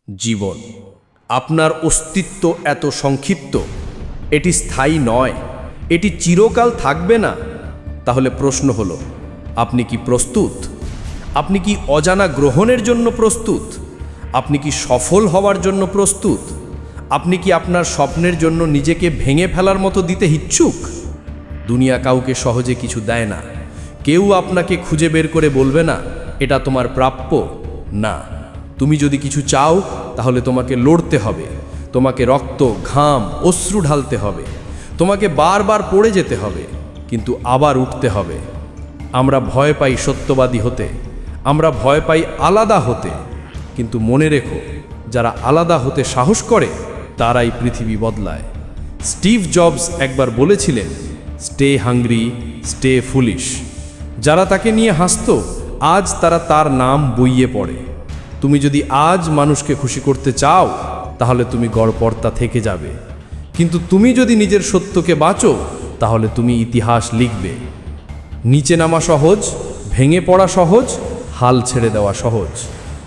জীবন, আপনার অস্তিত্ব এত সংক্ষিপ্ত, এটি স্থায়ী নয়, এটি চিরকাল থাকবে না। তাহলে প্রশ্ন হলো, আপনি কি প্রস্তুত? আপনি কি অজানা গ্রহণের জন্য প্রস্তুত? আপনি কি সফল হওয়ার জন্য প্রস্তুত? আপনি কি আপনার স্বপ্নের জন্য নিজেকে ভেঙে ফেলার মতো দিতে ইচ্ছুক? দুনিয়া কাউকে সহজে কিছু দেয় না। কেউ আপনাকে খুঁজে বের করে বলবে না, এটা তোমার প্রাপ্য। না, তুমি যদি কিছু চাও তাহলে তোমাকে লড়তে হবে, তোমাকে রক্ত, ঘাম, অশ্রু ঢালতে হবে, তোমাকে বারবার পড়ে যেতে হবে, কিন্তু আবার উঠতে হবে। আমরা ভয় পাই সত্যবাদী হতে, আমরা ভয় পাই আলাদা হতে, কিন্তু মনে রেখো, যারা আলাদা হতে সাহস করে তারাই পৃথিবী বদলায়। স্টিভ জবস একবার বলেছিলেন, স্টে হাংরি, স্টে ফুলিশ। যারা তাকে নিয়ে হাসত, আজ তারা তার নাম বইয়ে পড়ে। তুমি যদি আজ মানুষকে খুশি করতে চাও তাহলে তুমি গড়পড়তা থেকে যাবে, কিন্তু তুমি যদি নিজের সত্যকে বাঁচো তাহলে তুমি ইতিহাস লিখবে। নিচে নামা সহজ, ভেঙে পড়া সহজ, হাল ছেড়ে দেওয়া সহজ,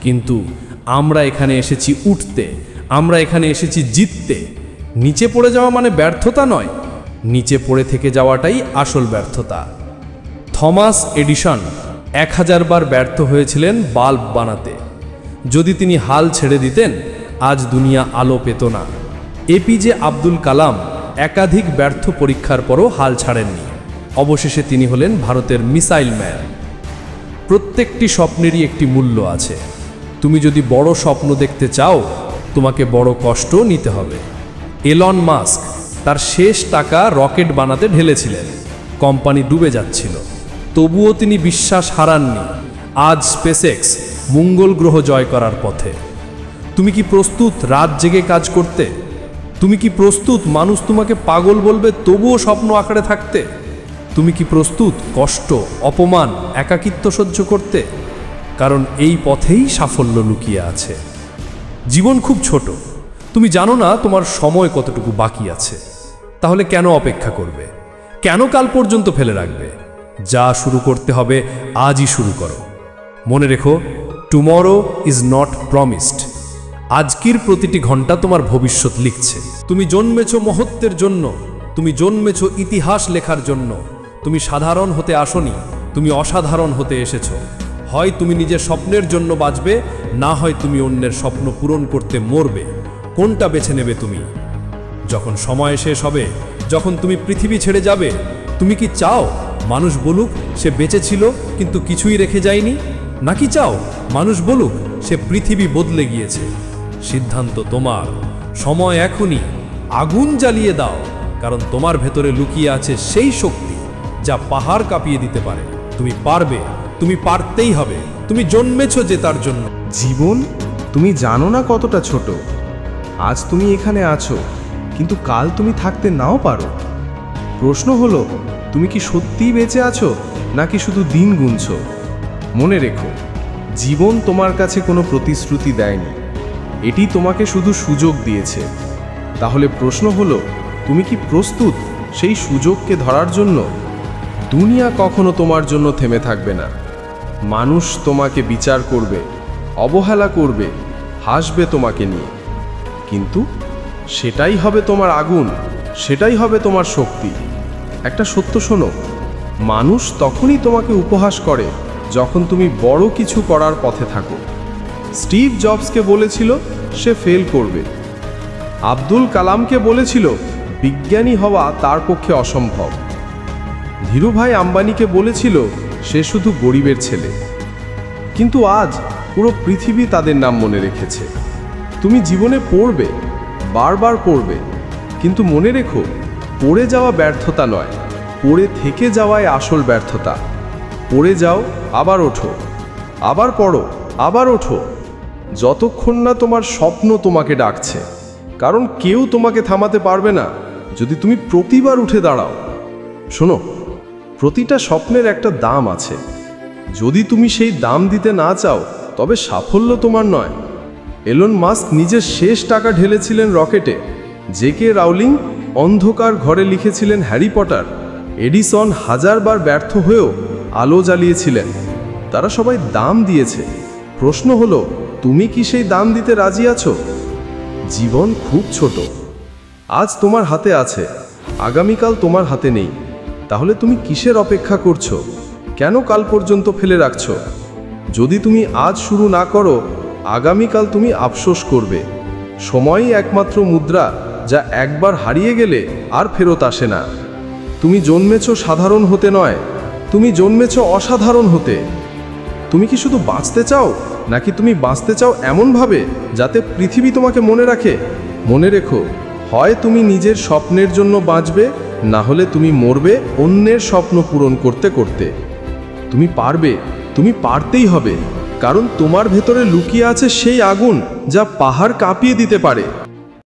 কিন্তু আমরা এখানে এসেছি উঠতে, আমরা এখানে এসেছি জিততে। নিচে পড়ে যাওয়া মানে ব্যর্থতা নয়, নিচে পড়ে থেকে যাওয়াটাই আসল ব্যর্থতা। থমাস এডিসন 1000 বার ব্যর্থ হয়েছিলেন বাল্ব বানাতে। যদি তিনি হাল ছেড়ে দিতেন, আজ দুনিয়া আলো পেত না। এপিজে আব্দুল কালাম একাধিক ব্যর্থ পরীক্ষার পরও হাল ছাড়েননি। অবশেষে তিনি হলেন ভারতের মিসাইল ম্যান। প্রত্যেকটি স্বপ্নেরই একটি মূল্য আছে। তুমি যদি বড় স্বপ্ন দেখতে চাও, তোমাকে বড় কষ্ট নিতে হবে। এলন মাস্ক তার শেষ টাকা রকেট বানাতে ঢেলেছিলেন। কোম্পানি ডুবে যাচ্ছিল, তবুও তিনি বিশ্বাস হারাননি। আজ স্পেসএক্স মঙ্গল গ্রহ জয় করার পথে। তুমি কি প্রস্তুত রাত জেগে কাজ করতে? তুমি কি প্রস্তুত মানুষ তোমাকে পাগল বলবে তবুও স্বপ্ন আঁকড়ে থাকতে? তুমি কি প্রস্তুত কষ্ট, অপমান, একাকিত্ব সহ্য করতে? কারণ এই পথেই সাফল্য লুকিয়ে আছে। জীবন খুব ছোট, তুমি জানো না তোমার সময় কতটুকু বাকি আছে। তাহলে কেন অপেক্ষা করবে? কেন কাল পর্যন্ত ফেলে রাখবে? যা শুরু করতে হবে আজই শুরু করো। মনে রেখো, টুমরো ইজ নট প্রমিসড। আজকের প্রতিটি ঘন্টা তোমার ভবিষ্যৎ লিখছে। তুমি জন্মেছ মহত্বের জন্য, তুমি জন্মেছ ইতিহাস লেখার জন্য। তুমি সাধারণ হতে আসনি, তুমি অসাধারণ হতে এসেছো। হয় তুমি নিজের স্বপ্নের জন্য বাঁচবে, না হয় তুমি অন্যের স্বপ্ন পূরণ করতে মরবে। কোনটা বেছে নেবে তুমি? যখন সময় শেষ হবে, যখন তুমি পৃথিবী ছেড়ে যাবে, তুমি কি চাও মানুষ বলুক সে বেঁচে ছিল কিন্তু কিছুই রেখে যায়নি? নাকি চাও মানুষ বলুক সে পৃথিবী বদলে গিয়েছে? সিদ্ধান্ত তোমার। সময় এখনই। আগুন জ্বালিয়ে দাও, কারণ তোমার ভেতরে লুকিয়ে আছে সেই শক্তি যা পাহাড় কাঁপিয়ে দিতে পারে। তুমি পারবে, তুমি পারতেই হবে। তুমি জন্মেছ জেতার জন্য। জীবন, তুমি জানো না কতটা ছোট। আজ তুমি এখানে আছো, কিন্তু কাল তুমি থাকতে নাও পারো। প্রশ্ন হলো, তুমি কি সত্যিই বেঁচে আছো নাকি শুধু দিন গুনছো? মনে রেখো, জীবন তোমার কাছে কোনো প্রতিশ্রুতি দেয়নি, এটি তোমাকে শুধু সুযোগ দিয়েছে। তাহলে প্রশ্ন হলো, তুমি কি প্রস্তুত সেই সুযোগকে ধরার জন্য? দুনিয়া কখনো তোমার জন্য থেমে থাকবে না। মানুষ তোমাকে বিচার করবে, অবহেলা করবে, হাসবে তোমাকে নিয়ে, কিন্তু সেটাই হবে তোমার আগুন, সেটাই হবে তোমার শক্তি। একটা সত্য শোনো, মানুষ তখনই তোমাকে উপহাস করে যখন তুমি বড় কিছু করার পথে থাকো। স্টিভ জবসকে বলেছিল সে ফেল করবে। আব্দুল কালামকে বলেছিল বিজ্ঞানী হওয়া তার পক্ষে অসম্ভব। ধীরুভাই আম্বানিকে বলেছিল সে শুধু গরিবের ছেলে। কিন্তু আজ পুরো পৃথিবী তাদের নাম মনে রেখেছে। তুমি জীবনে পড়বে, বারবার পড়বে, কিন্তু মনে রেখো, পড়ে যাওয়া ব্যর্থতা নয়, পড়ে থেকে যাওয়াই আসল ব্যর্থতা। পড়ে যাও, আবার ওঠো, আবার পড়ো, আবার ওঠো, যতক্ষণ না তোমার স্বপ্ন তোমাকে ডাকছে। কারণ কেউ তোমাকে থামাতে পারবে না যদি তুমি প্রতিবার উঠে দাঁড়াও। শোনো, প্রতিটা স্বপ্নের একটা দাম আছে। যদি তুমি সেই দাম দিতে না চাও, তবে সাফল্য তোমার নয়। এলন মাস্ক নিজের শেষ টাকা ঢেলেছিলেন রকেটে। জেকে রাউলিং অন্ধকার ঘরে লিখেছিলেন হ্যারি পটার। এডিসন 1000 বার ব্যর্থ হয়েও আলো জ্বালিয়েছিলেন। তারা সবাই দাম দিয়েছে। প্রশ্ন হলো, তুমি কি সেই দাম দিতে রাজি আছো? জীবন খুব ছোট। আজ তোমার হাতে আছে, আগামীকাল তোমার হাতে নেই। তাহলে তুমি কিসের অপেক্ষা করছো? কেন কাল পর্যন্ত ফেলে রাখছো? যদি তুমি আজ শুরু না করো, আগামীকাল তুমি আফসোস করবে। সময়ই একমাত্র মুদ্রা যা একবার হারিয়ে গেলে আর ফেরত আসে না। তুমি জন্মেছো সাধারণ হতে নয়, তুমি জন্মেছো অসাধারণ হতে। তুমি কি শুধু বাঁচতে চাও, নাকি তুমি বাঁচতে চাও এমনভাবে যাতে পৃথিবী তোমাকে মনে রাখে? মনে রেখো, হয় তুমি নিজের স্বপ্নের জন্য বাঁচবে, না হলে তুমি মরবে অন্যের স্বপ্ন পূরণ করতে করতে। তুমি পারবে, তুমি পারতেই হবে, কারণ তোমার ভেতরে লুকিয়ে আছে সেই আগুন যা পাহাড় কাঁপিয়ে দিতে পারে।